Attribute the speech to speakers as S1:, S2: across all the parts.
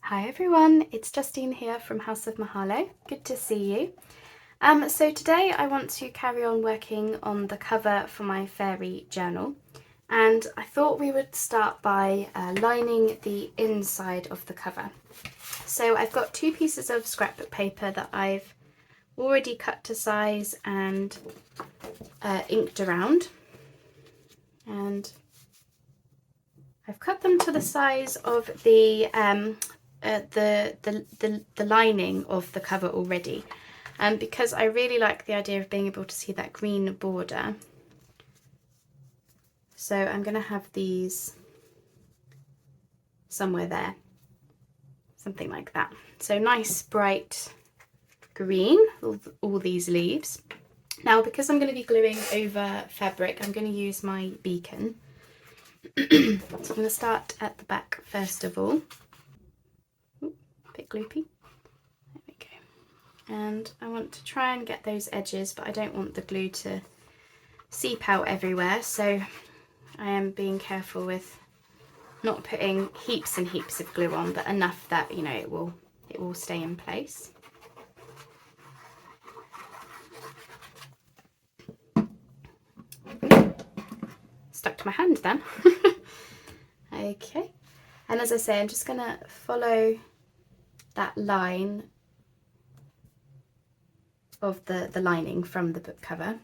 S1: Hi everyone, it's Justine here from House of Mahalo. Good to see you. So today I want to carry on working on the cover for my fairy journal, and I thought we would start by lining the inside of the cover. So I've got two pieces of scrapbook paper that I've already cut to size and inked around, and I've cut them to the size of the lining of the cover already, because I really like the idea of being able to see that green border. So I'm going to have these somewhere there, something like that. So nice bright green, all these leaves. Now, because I'm going to be gluing over fabric, I'm going to use my beacon. So I'm going to start at the back first of all. Ooh, a bit gloopy. There we go. And I want to try and get those edges, but I don't want the glue to seep out everywhere, so I am being careful with not putting heaps and heaps of glue on, but enough that, you know, it will stay in place. Stuck to my hand then. Okay, and as I say, I'm just going to follow that line of the lining from the book cover.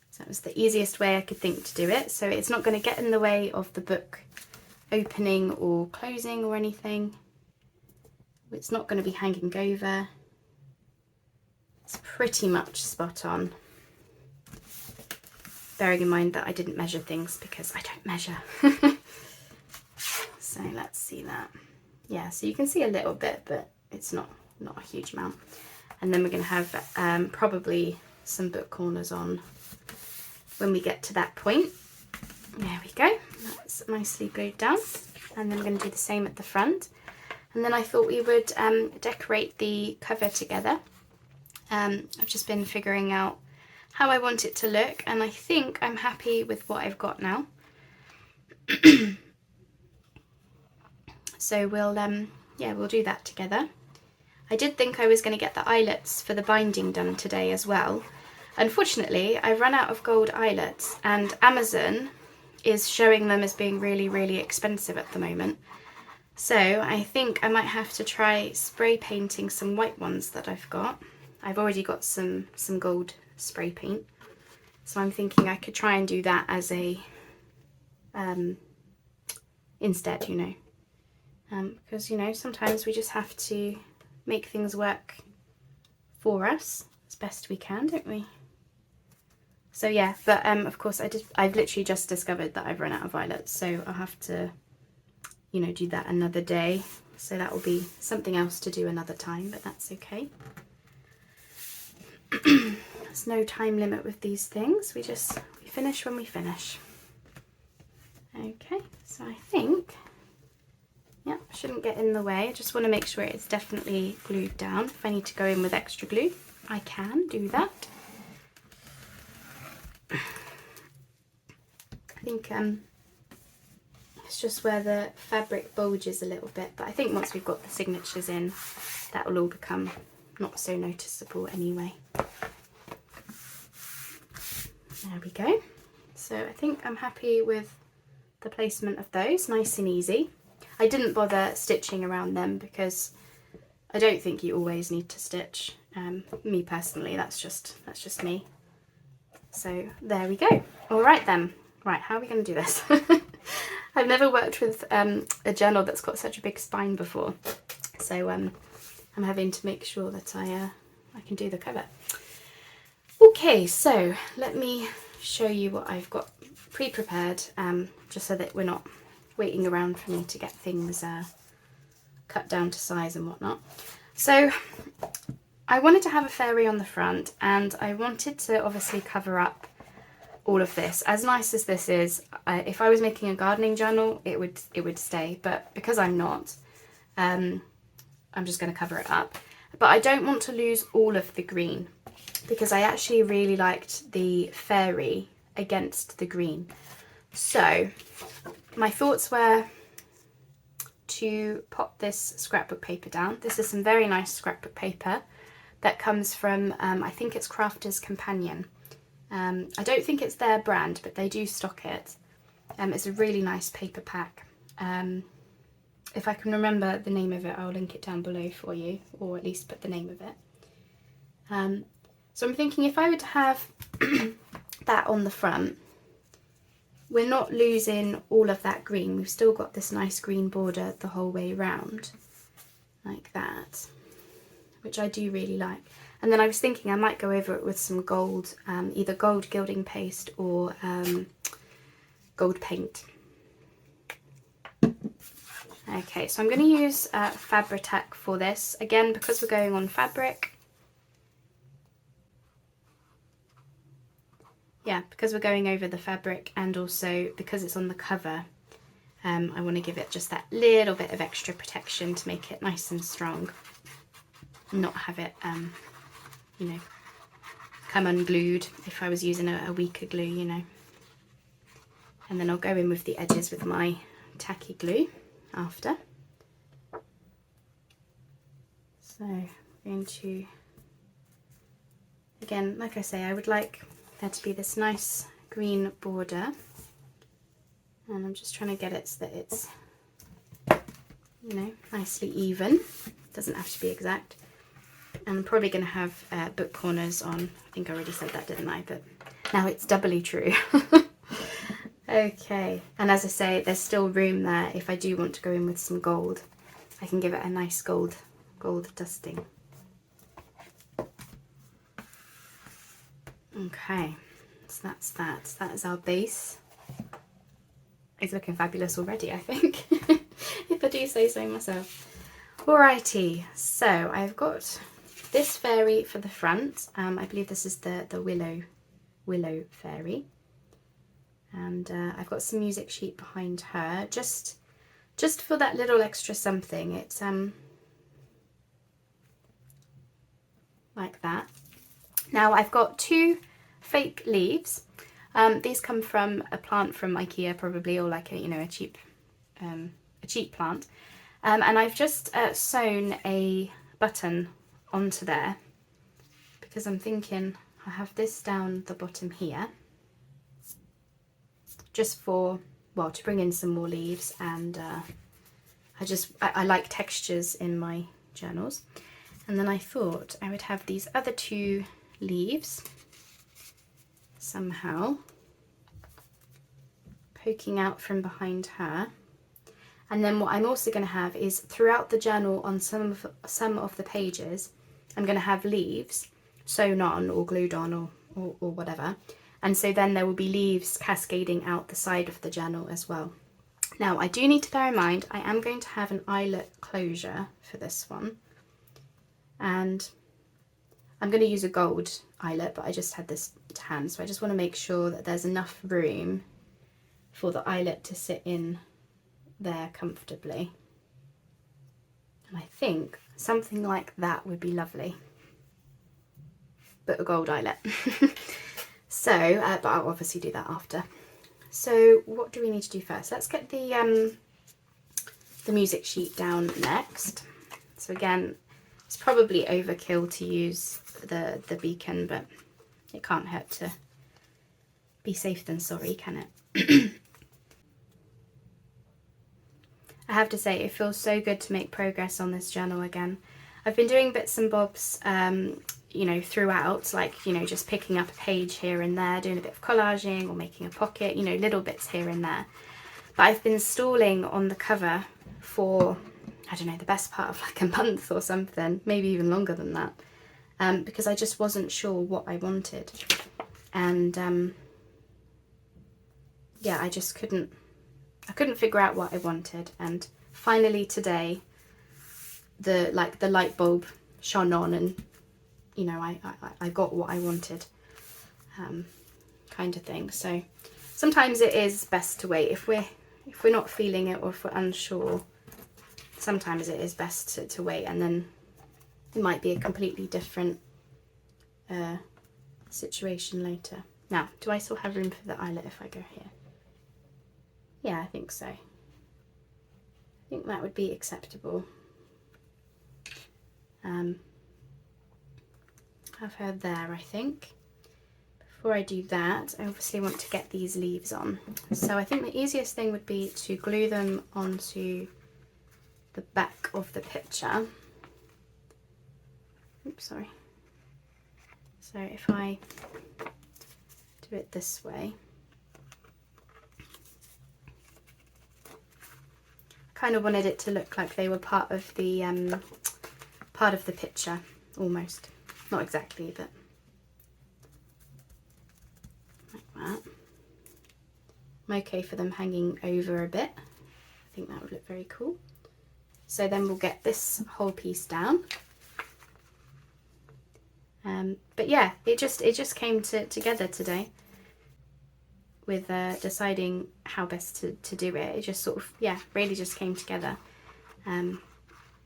S1: So that was the easiest way I could think to do it, so it's not going to get in the way of the book opening or closing or anything. It's not going to be hanging over. It's pretty much spot on. Bearing in mind that I didn't measure things because I don't measure. So let's see that. Yeah, so you can see a little bit, but it's not a huge amount. And then we're going to have probably some book corners on when we get to that point. There we go. That's nicely glued down. And then we're going to do the same at the front. And then I thought we would decorate the cover together. I've just been figuring out how I want it to look, and I think I'm happy with what I've got now. So we'll do that together. I did think I was going to get the eyelets for the binding done today as well. Unfortunately, I've run out of gold eyelets, and Amazon is showing them as being really, really expensive at the moment. So I think I might have to try spray painting some white ones that I've got. I've already got some gold spray paint, so I'm thinking I could try and do that as a instead, you know, because, you know, sometimes we just have to make things work for us as best we can, don't we? So yeah, but of course I've literally just discovered that I've run out of violets, so I'll have to, you know, do that another day. So that will be something else to do another time, but that's okay. There's no time limit with these things. We finish when we finish. Okay, so I think, yeah, shouldn't get in the way. I just want to make sure it's definitely glued down. If I need to go in with extra glue, I can do that. I think it's just where the fabric bulges a little bit, but I think once we've got the signatures in, that will all become not so noticeable anyway. There we go. So I think I'm happy with the placement of those, nice and easy. I didn't bother stitching around them because I don't think you always need to stitch. Me personally, that's just me. So there we go. All right then. Right, how are we going to do this? I've never worked with a journal that's got such a big spine before, so I'm having to make sure that I can do the cover. Okay, so let me show you what I've got pre-prepared, just so that we're not waiting around for me to get things cut down to size and whatnot. So I wanted to have a fairy on the front, and I wanted to obviously cover up all of this. As nice as this is, if I was making a gardening journal, it would stay, but because I'm not, I'm just going to cover it up. But I don't want to lose all of the green, because I actually really liked the fairy against the green. So my thoughts were to pop this scrapbook paper down. This is some very nice scrapbook paper that comes from, I think it's Crafter's Companion. I don't think it's their brand, but they do stock it. It's a really nice paper pack. If I can remember the name of it, I'll link it down below for you, or at least put the name of it. So I'm thinking if I were to have that on the front, we're not losing all of that green. We've still got this nice green border the whole way round, like that, which I do really like. And then I was thinking I might go over it with some gold, either gold gilding paste or gold paint. Okay, so I'm going to use Fabri-Tac for this, again because we're going on fabric. Yeah, because we're going over the fabric, and also because it's on the cover, I want to give it just that little bit of extra protection to make it nice and strong, not have it, you know, come unglued if I was using a weaker glue, you know. And then I'll go in with the edges with my tacky glue after. So I'm going to, again, like I say, I would like there to be this nice green border, and I'm just trying to get it so that it's, you know, nicely even. Doesn't have to be exact. And I'm probably going to have book corners on. I think I already said that, didn't I? But now it's doubly true. Okay, and as I say, there's still room there if I do want to go in with some gold. I can give it a nice gold dusting. Okay, so that's that. That is our base. It's looking fabulous already, I think, if I do say so myself. Alrighty, so I've got this fairy for the front. I believe this is the willow fairy. And I've got some music sheet behind her, just for that little extra something. It's like that. Now I've got two fake leaves. These come from a plant from IKEA probably, or like a cheap plant. And I've just sewn a button onto there because I'm thinking I have this down the bottom here, just for, well, to bring in some more leaves, and I like textures in my journals. And then I thought I would have these other two leaves somehow poking out from behind her. And then what I'm also going to have is throughout the journal on some of the pages, I'm going to have leaves sewn on or glued on or whatever. And so then there will be leaves cascading out the side of the journal as well. Now I do need to bear in mind I am going to have an eyelet closure for this one. And I'm going to use a gold eyelet, but I just had this to hand, so I just want to make sure that there's enough room for the eyelet to sit in there comfortably. And I think something like that would be lovely, but a gold eyelet. So, but I'll obviously do that after. So what do we need to do first? Let's get the music sheet down next. So again, it's probably overkill to use the beacon, but it can't hurt to be safe than sorry, can it? I have to say, it feels so good to make progress on this journal again. I've been doing bits and bobs, throughout, like, just picking up a page here and there, doing a bit of collaging or making a pocket, little bits here and there. But I've been stalling on the cover for, I don't know, the best part of like a month or something, maybe even longer than that, because I just wasn't sure what I wanted. And yeah, I just couldn't figure out what I wanted. And finally today, the light bulb shone on, and I got what I wanted, kind of thing. So sometimes it is best to wait if we're not feeling it, or if we're unsure. Sometimes it is best to wait, and then it might be a completely different situation later. Now, do I still have room for the eyelet if I go here? Yeah, I think so. I think that would be acceptable. Have her there, I think. Before I do that, I obviously want to get these leaves on. So I think the easiest thing would be to glue them onto the back of the picture. Oops, sorry. So if I do it this way, I kind of wanted it to look like they were part of the picture, almost. Not exactly, but like that. I'm okay for them hanging over a bit. I think that would look very cool. So then we'll get this whole piece down. But yeah, it just came together today with deciding how best to do it. It just sort of, yeah, really just came together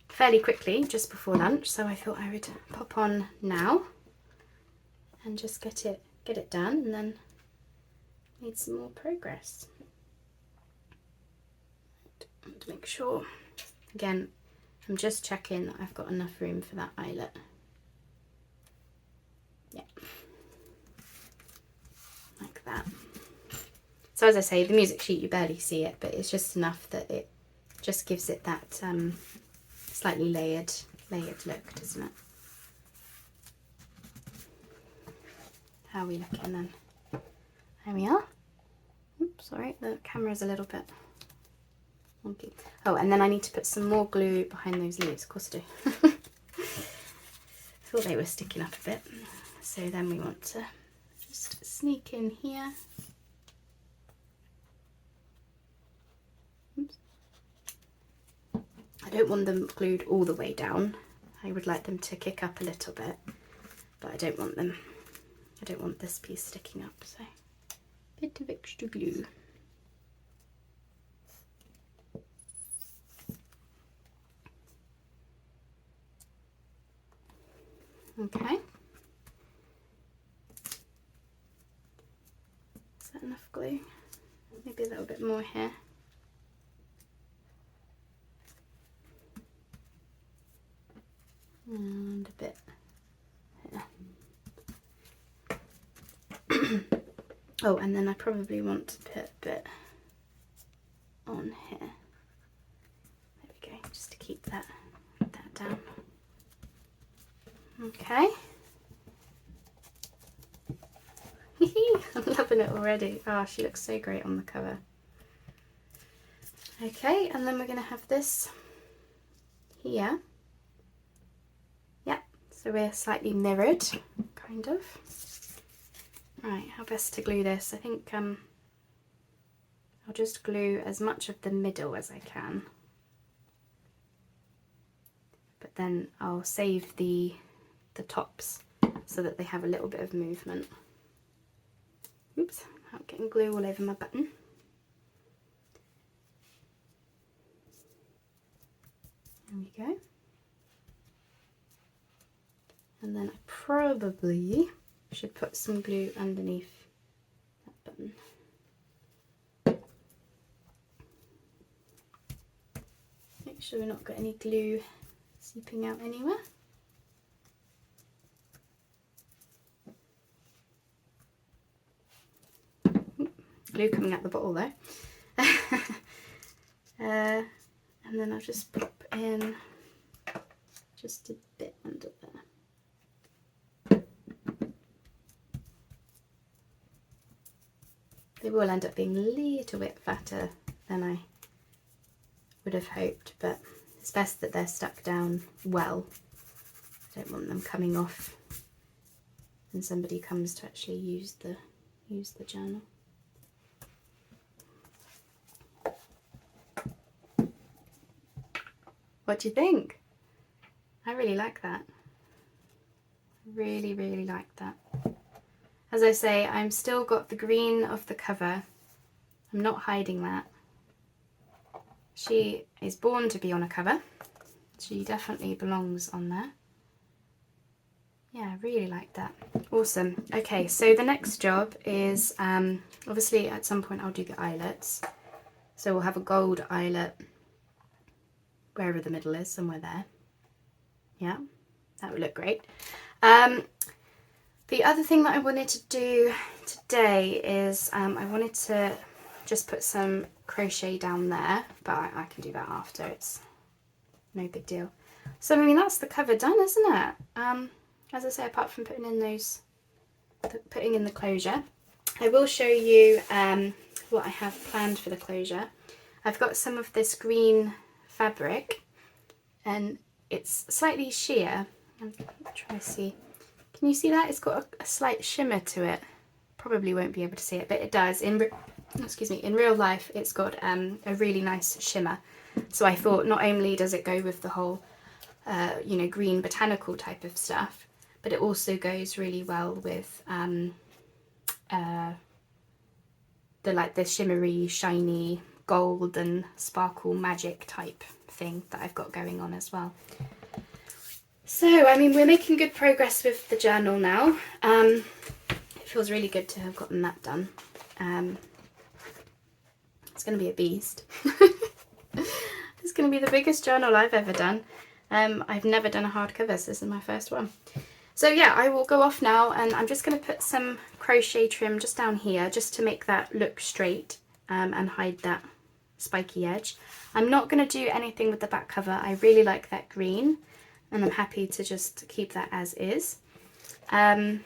S1: fairly quickly just before lunch. So I thought I would pop on now and just get it done, and then need some more progress. To make sure, again, I'm just checking that I've got enough room for that eyelet. Yeah, like that. So as I say, the music sheet, you barely see it, but it's just enough that it just gives it that slightly layered look, doesn't it? How are we looking then? There we are. Oops, sorry, the camera's a little bit wonky. Oh, and then I need to put some more glue behind those leaves. Of course I do. Thought they were sticking up a bit. So then we want to just sneak in here. Oops. I don't want them glued all the way down. I would like them to kick up a little bit, but I don't want this piece sticking up, so a bit of extra glue. Okay. Is that enough glue? Maybe a little bit more here. And a bit here. Oh, and then I probably want to put a bit on here. There we go, just to keep that down. Okay. I'm loving it already. Oh, she looks so great on the cover. Okay, and then we're going to have this here. Yep, so we're slightly mirrored, kind of. Right, how best to glue this? I think I'll just glue as much of the middle as I can. But then I'll save the tops so that they have a little bit of movement. Oops, I'm getting glue all over my button. There we go. And then I probably should put some glue underneath that button. Make sure we've not got any glue seeping out anywhere. Glue coming out the bottle though. And then I'll just pop in just a bit under there. They will end up being a little bit fatter than I would have hoped, but it's best that they're stuck down well. I don't want them coming off when somebody comes to actually use the journal. What do you think? I really like that. Really, really like that. As I say, I'm still got the green of the cover. I'm not hiding that. She is born to be on a cover. She definitely belongs on there. Yeah, I really like that. Awesome. Okay, so the next job is, obviously at some point I'll do the eyelets. So we'll have a gold eyelet wherever the middle is, somewhere there. Yeah, that would look great. The other thing that I wanted to do today is I wanted to just put some crochet down there, but I can do that after, it's no big deal. So I mean, that's the cover done, isn't it? As I say, apart from putting in the closure. I will show you what I have planned for the closure. I've got some of this green fabric and it's slightly sheer. I'm trying to see. Can you see that? It's got a slight shimmer to it. Probably won't be able to see it, but it does. In real life, it's got a really nice shimmer. So I thought not only does it go with the whole, you know, green botanical type of stuff, but it also goes really well with the shimmery, shiny, gold and sparkle magic type thing that I've got going on as well. So, I mean, we're making good progress with the journal now. It feels really good to have gotten that done. It's going to be a beast. It's going to be the biggest journal I've ever done. I've never done a hardcover, so this is my first one. So yeah, I will go off now and I'm just going to put some crochet trim just down here just to make that look straight and hide that spiky edge. I'm not going to do anything with the back cover. I really like that green and I'm happy to just keep that as is. And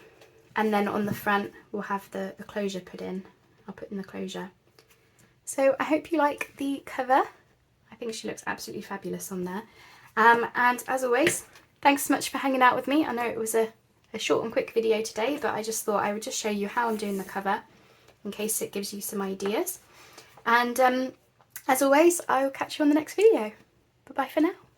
S1: then on the front we'll have the closure put in. I'll put in the closure. So I hope you like the cover. I think she looks absolutely fabulous on there. And as always, thanks so much for hanging out with me. I know it was a short and quick video today, but I just thought I would just show you how I'm doing the cover in case it gives you some ideas. And as always, I will catch you on the next video. Bye bye for now.